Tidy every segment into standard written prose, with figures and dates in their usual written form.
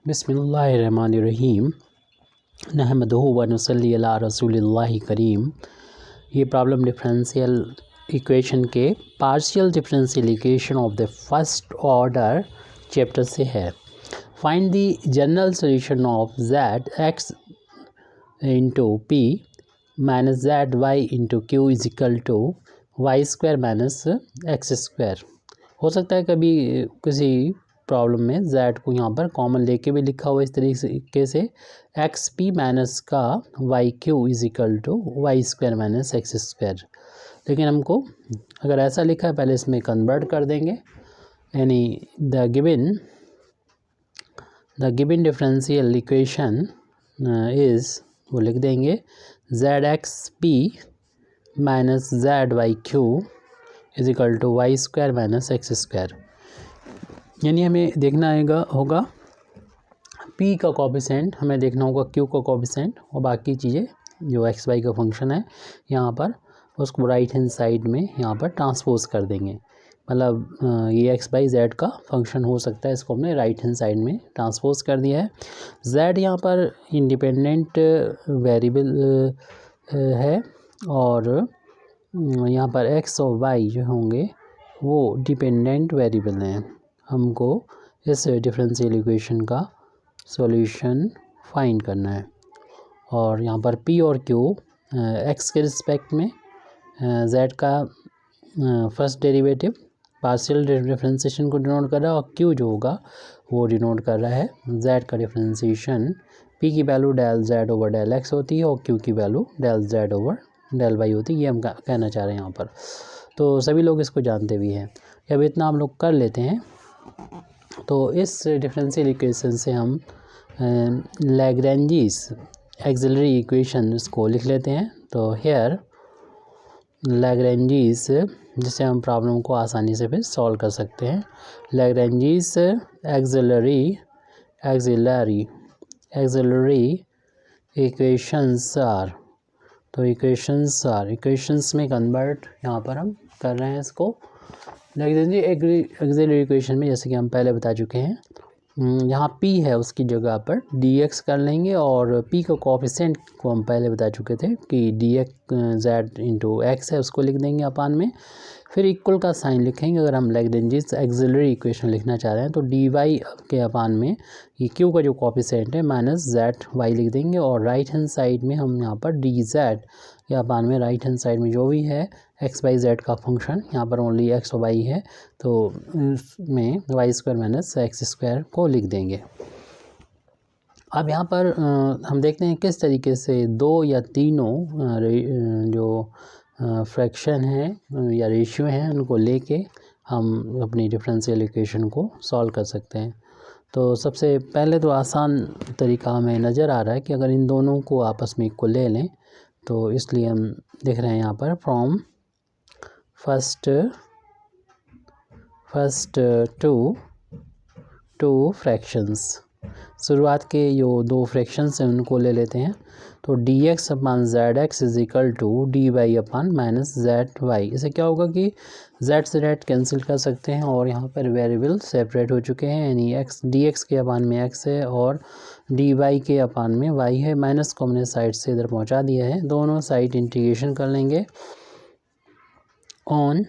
बिस्मिल्लाहिर्रहमानिर्रहीम नहमदुहु व नुसल्ली अला रसूलिल्लाहि करीम। ये प्रॉब्लम डिफरेंशियल इक्वेशन के partial differential equation of the first order chapter से है। Find the general solution of z x into P minus Z Y into Q is equal to Y square minus X square. हो सकता है कभी किसी problem में z को यहाँ पर कॉमन लेके भी लिखा हुआ इस तरीके से एक्स पी माइनस का Y Q is equal to Y square minus X square. लेकिन हमको अगर ऐसा लिखा है पहले इसमें कन्वर्ट कर देंगे, यानी the given differential equation is वो लिख देंगे Z X P minus Z Y Q is equal to Y square minus X square. यानी हमें देखना होगा p का कोफिशिएंट, हमें देखना होगा q का कोफिशिएंट और बाकी चीज़ें जो x y का फंक्शन है यहाँ पर उसको राइट हैंड साइड में यहाँ पर ट्रांसपोज कर देंगे। मतलब ये x बाई z का फंक्शन हो सकता है, इसको हमने राइट हैंड साइड में ट्रांसपोज कर दिया है। z यहाँ पर इंडिपेंडेंट वेरिएबल है और यहाँ पर x और y जो होंगे वो डिपेंडेंट वेरिएबल हैं। हमको इस डिफरेंशियल इक्वेशन का सॉल्यूशन फाइंड करना है और यहाँ पर p और q x के रिस्पेक्ट में z का फर्स्ट डेरिवेटिव पार्शियल डिफरेंशिएशन को डिनोट कर रहा है और q जो होगा वो डिनोट कर रहा है z का डिफरेंशिएशन। p की value del z over del x होती है और q की value del z over del y होती है। ये हम कहना चाह रहे हैं यहाँ पर, तो सभी लोग इसको जानते भी हैं। अब इतना हम लोग कर लेते हैं तो इस डिफरेंशियल इक्वेशन से हम लैग्रेंजीज एक्सिलरी इक्वेशन इसको लिख लेते हैं। तो हेयर लैग्रेंजीज, जिससे हम प्रॉब्लम को आसानी से फिर सॉल्व कर सकते हैं। लैग्रेंजीज एक्सिलरी इक्वेशंस आर, तो इक्वेशंस में कन्वर्ट यहाँ पर हम कर रहे हैं इसको लैग्रेंजी एक्सिलरी इक्वेशन में। जैसे कि हम पहले बता चुके हैं, यहाँ p है उसकी जगह पर dx कर लेंगे और p का कोफिशिएंट को हम पहले बता चुके थे कि dx z इंटू एक्स है, उसको लिख देंगे अपान में। फिर इक्वल का साइन लिखेंगे। अगर हम लैग्रेंजीज एक्सिलरी इक्वेशन लिखना चाह रहे हैं तो dy के अपान में ये q का जो कोफिशिएंट है माइनस जेड वाई लिख देंगे और राइट हैंड साइड में हम यहाँ पर dz के अपान में राइट हैंड साइड में जो भी है एक्स बाई जेड का फंक्शन, यहाँ पर ओनली एक्स और वाई है तो इसमें Y square minus X square को लिख देंगे। अब यहाँ पर हम देखते हैं किस तरीके से दो या तीनों जो फ्रैक्शन है या रेशियो हैं उनको लेके हम अपनी डिफरेंशियल इक्वेशन को सॉल्व कर सकते हैं। तो सबसे पहले तो आसान तरीका हमें नज़र आ रहा है कि अगर इन दोनों को आपस में इक्वल ले लें, तो इसलिए हम देख रहे हैं यहाँ पर फ्रॉम फर्स्ट टू फ्रैक्शंस, शुरुआत के जो दो फ्रैक्शंस हैं उनको ले लेते हैं। तो dx upon Z X is equal to D Y upon minus Z Y. इससे क्या होगा कि z से z कैंसिल कर सकते हैं और यहाँ पर वेरिएबल सेपरेट हो चुके हैं, यानी x dx के अपान में x है और dy के अपान में y है। माइनस को हमने साइड से इधर पहुँचा दिया है, दोनों साइड इंटीग्रेशन कर लेंगे। ऑन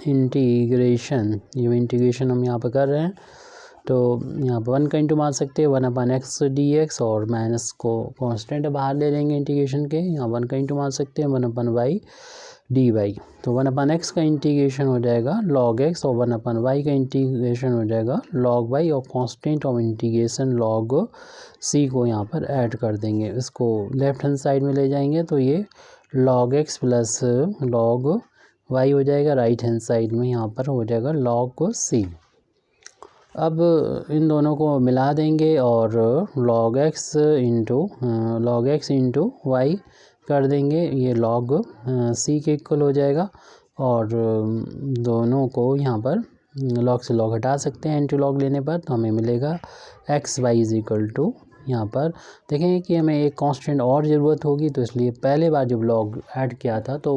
इंटीग्रेशन, ये इंटीग्रेशन हम यहाँ पर कर रहे हैं तो यहाँ पर 1 का इंटू मार सकते हैं 1 अपान एक्स डी एक्स और माइनस को कांस्टेंट बाहर ले लेंगे इंटीग्रेशन के, यहाँ 1 का इंटू मार सकते हैं 1 अपान वाई डी वाई। तो 1 अपान एक्स का इंटीग्रेशन हो जाएगा लॉग एक्स और 1 अपान वाई का इंटीग्रेशन हो जाएगा लॉग वाई और constant of integration log c को यहाँ पर ऐड कर देंगे। इसको लेफ्ट हैंड साइड में ले जाएंगे तो ये log X plus log Y हो जाएगा, राइट हैंड साइड में यहाँ पर हो जाएगा लॉग सी। अब इन दोनों को मिला देंगे और log x इंटू वाई कर देंगे, ये log c के इक्वल हो जाएगा और दोनों को यहाँ पर log से log हटा सकते हैं एंटी log लेने पर, तो हमें मिलेगा X Y is equal to यहाँ पर देखेंगे कि हमें एक कांस्टेंट और ज़रूरत होगी, तो इसलिए पहले बार जब लॉग ऐड किया था तो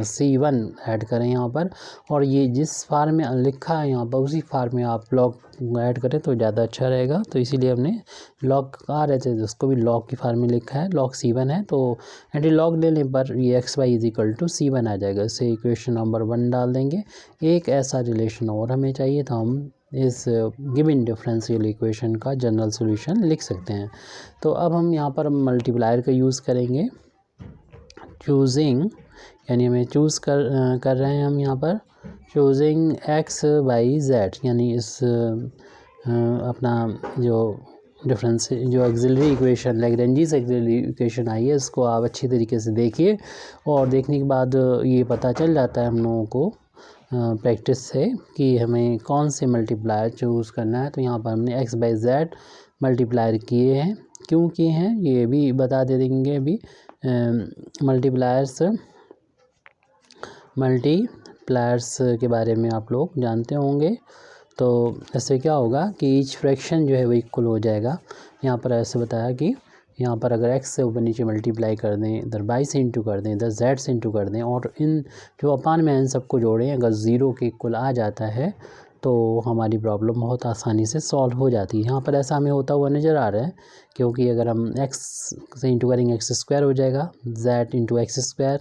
C1 ऐड करें यहाँ पर, और ये जिस फार्म में लिखा है यहाँ पर उसी फार्म में आप लॉग ऐड करें तो ज़्यादा अच्छा रहेगा। तो इसीलिए हमने लॉग आ रहे थे उसको भी लॉग की फार्म में लिखा है, लॉग C1 है, तो एंटी लॉग लेने पर ये XY = C1 आ जाएगा। इससे इक्वेशन नंबर 1 डाल देंगे। एक ऐसा रिलेशन और हमें चाहिए था, हम इस गिवन डिफरेंशियल इक्वेशन का जनरल सॉल्यूशन लिख सकते हैं। तो अब हम यहाँ पर मल्टीप्लायर का यूज़ करेंगे, चूजिंग, यानी हमें चूज़ कर रहे हैं हम यहाँ पर चूजिंग x/z, यानी इस अपना जो डिफरेंस जो एक्सिलरी इक्वेशन लैग्रेंजीस एक्सिलरी इक्वेशन आई है इसको आप अच्छी तरीके से देखिए, और देखने के बाद ये पता चल जाता है हम लोगों को प्रैक्टिस से कि हमें कौन से मल्टीप्लायर चूज़ करना है। तो यहाँ पर हमने x/z मल्टीप्लायर किए हैं, क्यों किए हैं ये भी बता दे देंगे अभी। मल्टीप्लायर्स के बारे में आप लोग जानते होंगे। तो ऐसे क्या होगा कि ईच फ्रैक्शन जो है वो इक्वल हो जाएगा। यहाँ पर ऐसे बताया कि यहाँ पर अगर x से ऊपर नीचे मल्टीप्लाई कर दें, इधर y से इंटू कर दें, इधर z से इंटू कर दें, और इन जो अपान में इन सबको जोड़ें, अगर 0 के इक्वल आ जाता है तो हमारी प्रॉब्लम बहुत आसानी से सॉल्व हो जाती है। यहाँ पर ऐसा हमें होता हुआ नज़र आ रहा है, क्योंकि अगर हम x से इंटू करेंगे x² हो जाएगा, z × x²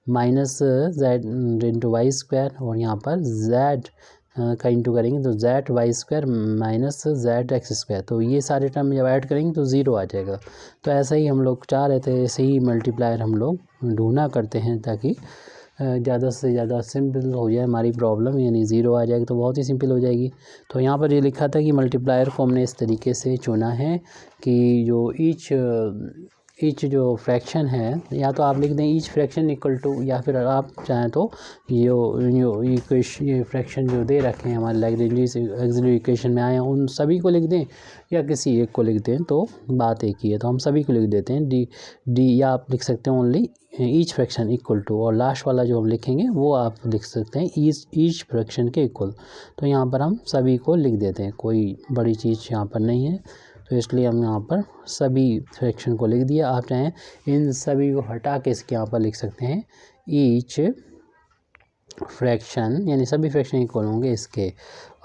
minus z × y², और यहाँ पर z का इंटू करेंगे तो z/y² माइनस z/x²। तो ये सारे टर्म जब ऐड करेंगे तो 0 आ जाएगा। तो ऐसा ही हम लोग चाह रहे थे, ऐसे ही मल्टीप्लायर हम लोग ढूंढना करते हैं ताकि ज़्यादा से ज़्यादा सिंपल हो जाए हमारी प्रॉब्लम, यानी 0 आ जाएगा तो बहुत ही सिंपल हो जाएगी। तो यहाँ पर ये लिखा था कि मल्टीप्लायर को हमने इस तरीके से चुना है कि जो ईच जो फ्रैक्शन है, या तो आप लिख दें ईच फ्रैक्शन इक्वल टू, या फिर आप चाहें तो ये फ्रैक्शन जो दे रखे हैं हमारे लैग्रेंजीस एक्सिलरी इक्वेशन में आए हैं उन सभी को लिख दें, या किसी एक को लिख दें तो बात एक ही है। तो हम सभी को लिख देते हैं डी, या आप लिख सकते हैं only each fraction equal to, और लास्ट वाला जो हम लिखेंगे वो आप लिख सकते हैं ईच फ्रैक्शन के इक्वल। तो यहाँ पर हम सभी को लिख देते हैं, कोई बड़ी चीज़ यहाँ पर नहीं है, तो इसलिए हम यहाँ पर सभी फ्रैक्शन को लिख दिया। आप चाहें इन सभी को हटा के इसके यहाँ पर लिख सकते हैं ईच फ्रैक्शन, यानी सभी फ्रैक्शन इक्वल होंगे इसके,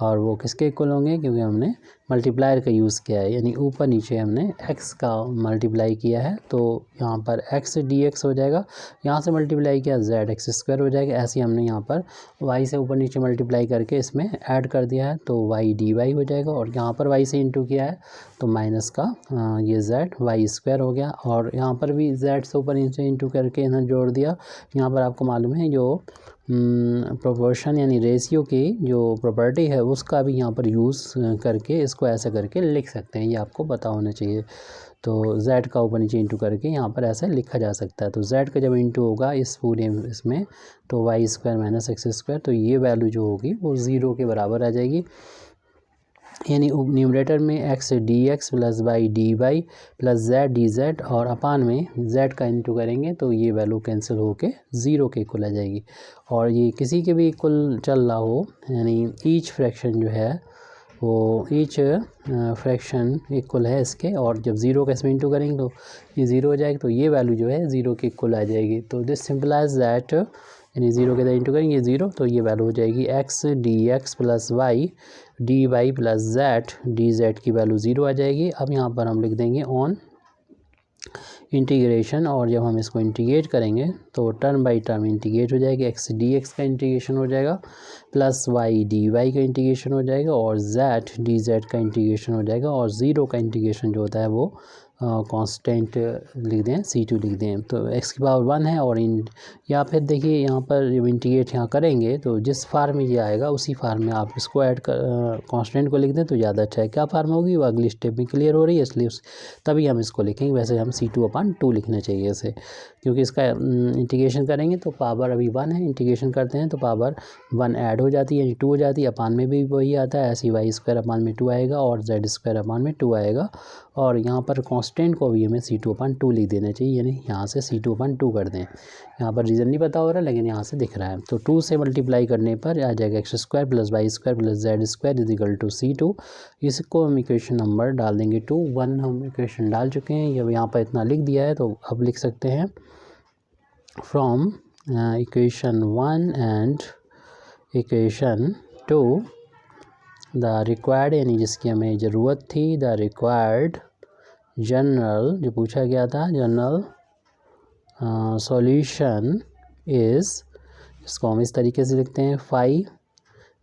और वो किसके इक्वल होंगे, क्योंकि हमने मल्टीप्लायर का यूज़ किया है, यानी ऊपर नीचे हमने x का मल्टीप्लाई किया है, तो यहाँ पर x dx हो जाएगा, यहाँ से मल्टीप्लाई किया z/x² हो जाएगा। ऐसे ही हमने यहाँ पर y से ऊपर नीचे मल्टीप्लाई करके इसमें ऐड कर दिया है तो y dy हो जाएगा, और यहाँ पर y से इंटू किया है तो माइनस का ये z/y² हो गया, और यहाँ पर भी z से ऊपर नीचे इंटू करके इन्हें जोड़ दिया। यहाँ पर आपको मालूम है जो प्रोपोर्शन यानी रेशियो की जो प्रॉपर्टी है उसका भी यहाँ पर यूज़ करके इसको ऐसा करके लिख सकते हैं, ये आपको पता होना चाहिए। तो z का ऊपर नीचे इंटू करके यहाँ पर ऐसे लिखा जा सकता है। तो z का जब इंटू होगा इस पूरे इसमें तो y² माइनस x², तो ये वैल्यू जो होगी वो 0 के बराबर आ जाएगी, यानी न्यूमरेटर में x dx plus y dy plus z dz, और अपान में z का इंटू करेंगे तो ये वैल्यू कैंसिल होके 0 के इक्वल आ जाएगी। और ये किसी के भी इक्वल चल रहा हो, यानी ईच फ्रैक्शन जो है वो ईच फ्रैक्शन इक्वल है इसके, और जब 0 का इसमें इंटू करेंगे तो ये 0 हो जाएगा, तो ये वैल्यू जो है 0 के इक्वल आ जाएगी। तो दिस सिंपलाइज दैट, यानी 0 के इधर इंटू करेंगे 0, तो ये वैल्यू हो जाएगी x dx plus y dy plus z dz की वैल्यू 0 आ जाएगी। अब यहाँ पर हम लिख देंगे ऑन इंटीग्रेशन, और जब हम इसको इंटीग्रेट करेंगे तो टर्म बाई टर्म इंटीग्रेट हो जाएगी, x dx का इंटीग्रेशन हो जाएगा प्लस y dy का इंटीग्रेशन हो जाएगा, और z dz का इंटीग्रेशन हो जाएगा, और 0 का इंटीग्रेशन जो होता है वो कांस्टेंट लिख दें, C2 लिख दें, तो x की पावर 1 है। और या फिर देखिए यहाँ पर जब इंटीग्रेट यहाँ करेंगे तो जिस फार्म में ये आएगा उसी फार्म में आप इसको ऐड कर कांस्टेंट को लिख दें तो ज़्यादा अच्छा है। क्या फार्म होगी वो अगली स्टेप में क्लियर हो रही है, इसलिए तभी हम इसको लिखेंगे। वैसे हम C2/2 लिखना चाहिए इसे, क्योंकि इसका इंटीग्रेशन करेंगे तो पावर अभी 1 है, इंटीग्रेशन करते हैं तो पावर 1 ऐड हो जाती है, यानी 2 हो जाती है, अपान में भी वही आता है, ऐसे y² अपान में 2 आएगा और z² अपान में 2 आएगा। और यहाँ पर कांस्टेंट को भी हमें C2/2 लिख देना चाहिए, यानी यहाँ से C2/2 कर दें। यहाँ पर रीज़न नहीं पता हो रहा लेकिन यहाँ से दिख रहा है। तो 2 से मल्टीप्लाई करने पर आ जाएगा x² + y² + z² = C2। इसको हम इक्वेशन नंबर डाल देंगे 2, 1 हम इक्वेशन डाल चुके हैं, ये यहाँ पर इतना लिख दिया है। तो अब लिख सकते हैं from equation 1 and equation 2 the required, यानी जिसकी हमें ज़रूरत थी, द रिक्वायर्ड जनरल, जो पूछा गया था, जनरल सॉल्यूशन इज़, इसको हम इस तरीके से लिखते हैं फाई,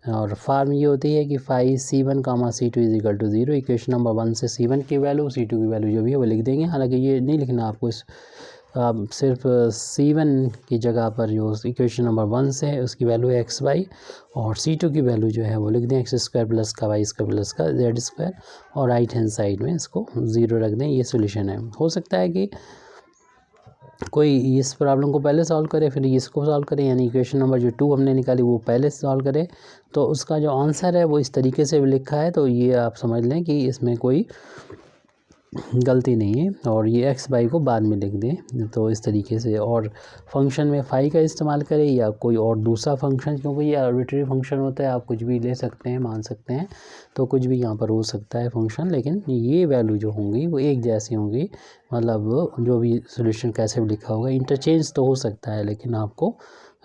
और फार्म ये होती है कि phi C1, C2 = 0। Equation number 1 से C1 की वैल्यू, C2 की वैल्यू जो भी है वो लिख देंगे। हालांकि ये नहीं लिखना आपको, इस सिर्फ C1 की जगह पर जो इक्वेशन नंबर 1 से है उसकी वैल्यू है xy, और C2 की वैल्यू जो है वो लिख दें x² + का y² + का z², और राइट हैंड साइड में इसको 0 रख दें। ये सोल्यूशन है। हो सकता है कि कोई इस प्रॉब्लम को पहले सॉल्व करे फिर इसको सॉल्व करे, यानी इक्वेशन नंबर जो 2 हमने निकाली वो पहले सॉल्व करे, तो उसका जो आंसर है वो इस तरीके से लिखा है। तो ये आप समझ लें कि इसमें कोई गलती नहीं है, और ये x/y को बाद में लिख दें। तो इस तरीके से, और फंक्शन में फाई का इस्तेमाल करें या कोई और दूसरा फंक्शन, क्योंकि ये आर्बिट्रेरी फंक्शन होता है, आप कुछ भी ले सकते हैं, मान सकते हैं, तो कुछ भी यहाँ पर हो सकता है फंक्शन, लेकिन ये वैल्यू जो होंगी वो एक जैसी होंगी। मतलब जो भी सोल्यूशन कैसे भी लिखा होगा, इंटरचेंज तो हो सकता है, लेकिन आपको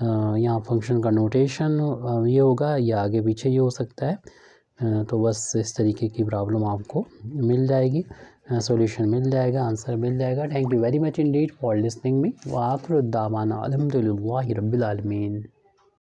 यहाँ फंक्शन का नोटेशन ये होगा या आगे पीछे ये हो सकता है। तो बस इस तरीके की प्रॉब्लम आपको मिल जाएगी, सॉल्यूशन मिल जाएगा, आंसर मिल जाएगा। Thank you very much Indeed for listening me. व आखिर दावाना अल्हम्दुलिल्लाहि रब्बिल आलमीन।